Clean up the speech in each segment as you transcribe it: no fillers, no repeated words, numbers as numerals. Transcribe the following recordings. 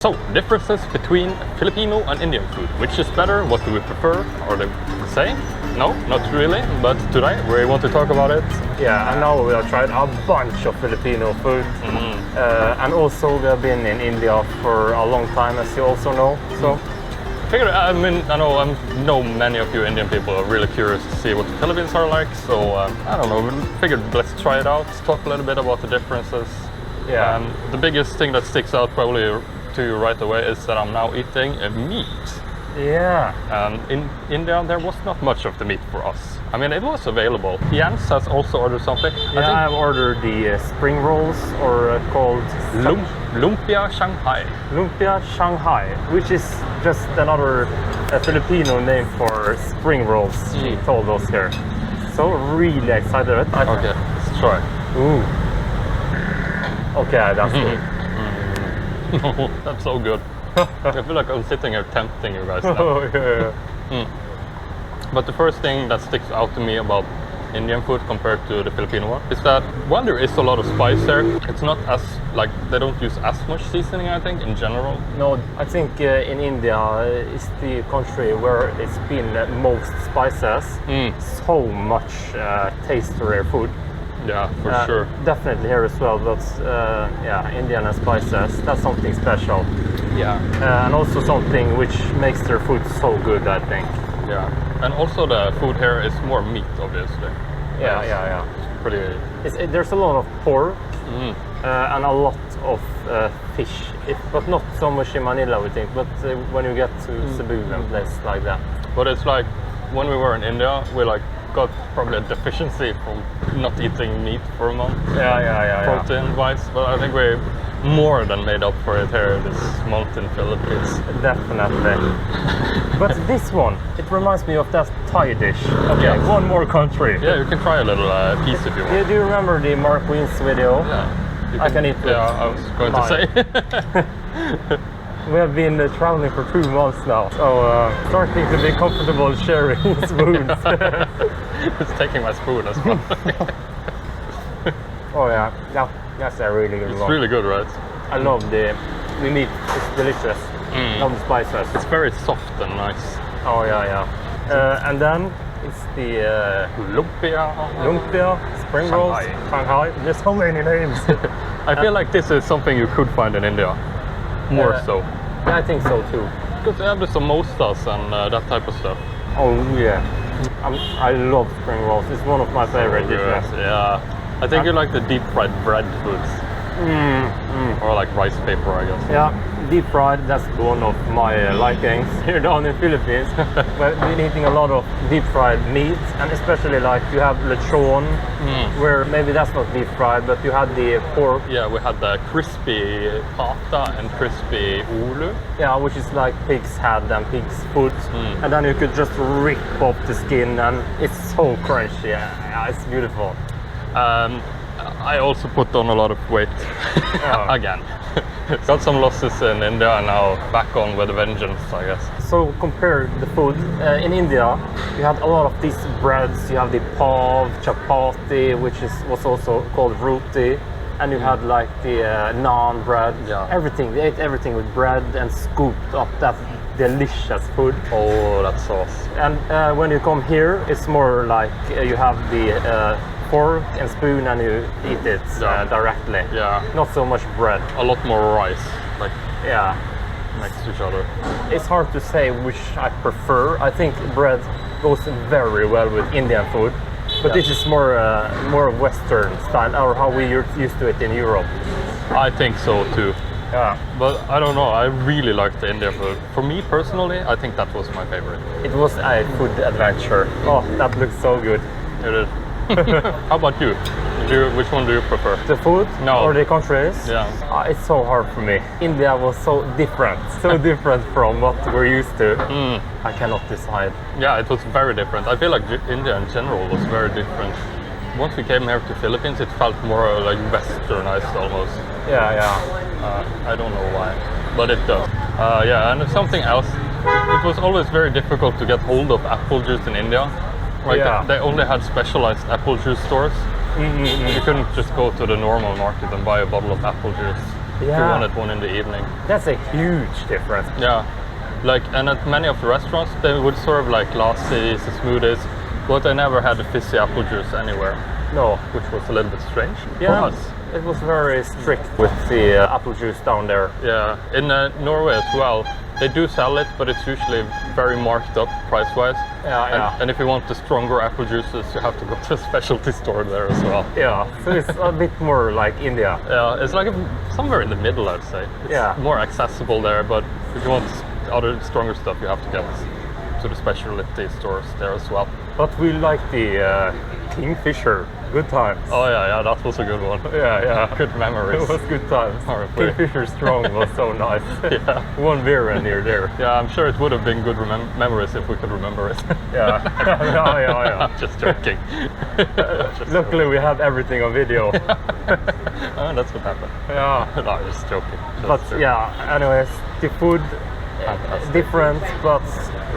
So, differences between Filipino and Indian food. Which is better? What do we prefer? Are they the same? No, not really. But today we want to talk about it. Yeah, and now we have tried a bunch of Filipino food. And also we have been in India for a long time, as you also know. So, I know many of you Indian people are really curious to see what the Philippines are like. So, I don't know, we figured let's try it out, talk a little bit about the differences. yeah. The biggest thing that sticks out probably to you right away is that I'm now eating meat. Yeah. In India, there was not much of the meat for us. I mean, it was available. Jens has also ordered something. Yeah, I've ordered the spring rolls, or called Lumpia Shanghai. Lumpia Shanghai, which is just another Filipino name for spring rolls, she told us here. So really excited. Okay, let's try. Ooh. Okay, that's good. That's so good. I feel like I'm sitting here tempting you guys now. Oh, yeah. But the first thing that sticks out to me about Indian food compared to the Filipino one is that while there is a lot of spice there, it's not as, like, they don't use as much seasoning, I think, in general. No, I think in India is the country where it's been most spices, so much tastier food. Yeah, for sure. Definitely here as well, but yeah, Indian and spices, that's something special. Yeah. And also something which makes their food so good, I think. Yeah. And also the food here is more meat, obviously. Yeah. It's pretty... There's a lot of pork and a lot of fish, but not so much in Manila, we think, but when you get to Cebu and places like that. But it's like, when we were in India, we got probably a deficiency from not eating meat for a month. Yeah. Protein-wise, but I think we more than made up for it here this month in Philippines. Definitely. But this one, it reminds me of that Thai dish. Okay, Yeah. one more country. Yeah, you can try a little piece if you want. Do you remember the Mark Wiens video? Yeah. I can eat it. Yeah, I was going to say. We have been traveling for 2 months now, so starting to be comfortable sharing spoons. It's taking my spoon as well. Oh yeah, that's a really good one. It's really good, right? I love the meat, it's delicious. Love the spices. It's very soft and nice. Oh yeah. And then it's the lumpia, spring rolls, Shanghai. There's so many names. I feel like this is something you could find in India. More so. Yeah, I think so too. Because they have the samosas and that type of stuff. Oh yeah. I love spring rolls. It's one of my favorite dishes. Yeah. I think you like the deep fried bread foods. Or like rice paper, I guess. Yeah, deep fried, that's one of my likings here down in Philippines. We've been eating a lot of deep fried meat, and especially like you have lechon, where maybe that's not deep fried, but you had the pork. Yeah, we had the crispy pata and crispy ulu. Yeah, which is like pig's head and pig's foot. And then you could just rip off the skin, and it's so crunchy. Yeah, it's beautiful. I also put on a lot of weight again. Got some losses in India and now back on with a vengeance, I guess. So compare the food. In India, you had a lot of these breads. You have the pav, chapati, which was also called roti. And you had like the naan bread. Yeah. Everything. They ate everything with bread and scooped up that delicious food. Oh, that sauce. And when you come here, it's more like you have the fork and spoon and you eat it directly. Yeah. Not so much bread. A lot more rice, like next to each other. It's hard to say which I prefer. I think bread goes very well with Indian food, but this is more Western style, or how we used to it in Europe. I think so too. Yeah. But I don't know, I really like the Indian food. For me personally, I think that was my favorite. It was a food adventure. Oh, that looks so good. It is. How about you? Which one do you prefer? The food No. or the countries? Yeah. It's so hard for me. India was so different from what we're used to. I cannot decide. Yeah, it was very different. I feel like India in general was very different. Once we came here to Philippines, it felt more like westernized almost. Yeah. I don't know why, but it does. Yeah, and something else. It was always very difficult to get hold of apple juice in India. Like they only had specialized apple juice stores. You couldn't just go to the normal market and buy a bottle of apple juice. if you wanted one in the evening. That's a huge difference. Yeah, like, and at many of the restaurants, they would serve like lattes, smoothies, but they never had the fizzy apple juice anywhere. No. Which was a little bit strange for Yeah, us. it was very strict with the apple juice down there. Yeah, in Norway as well, they do sell it, but it's usually very marked up price-wise. Yeah. And if you want the stronger apple juices, you have to go to a specialty store there as well. Yeah, so it's a bit more like India. Yeah, it's like somewhere in the middle, I'd say. It's more accessible there, but if you want other stronger stuff, you have to get to the specialty stores there as well. But we like the Kingfisher. Good times. Oh yeah, that was a good one. Yeah. Good memories. It was good times. Horribly. Kingfisher Strong was so nice. Yeah. One beer and you're there. Yeah, I'm sure it would have been good memories if we could remember it. Yeah. Yeah. Just joking. Luckily we had everything on video. Oh, that's what happened. Yeah. No, I'm just joking. But yeah, anyways, the food different, but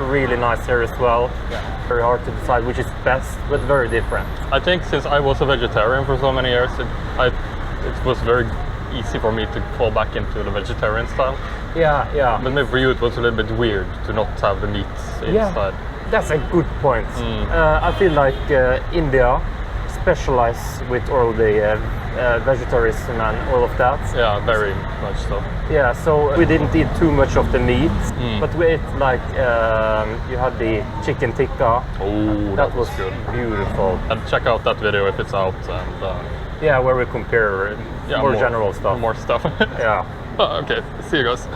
really nice here as well. Yeah. Very hard to decide which is best, but very different. I think since I was a vegetarian for so many years, it was very easy for me to fall back into the vegetarian style. Yeah. But maybe for you it was a little bit weird to not have the meats inside. That's a good point. I feel like India specialize with all the vegetarianism and all of that. Yeah, very much so. Yeah, so we didn't eat too much of the meat, but we ate like you had the chicken tikka. Oh, that was good. Beautiful. And check out that video if it's out. And yeah, where we compare more general stuff. More stuff. Yeah. Okay, see you guys.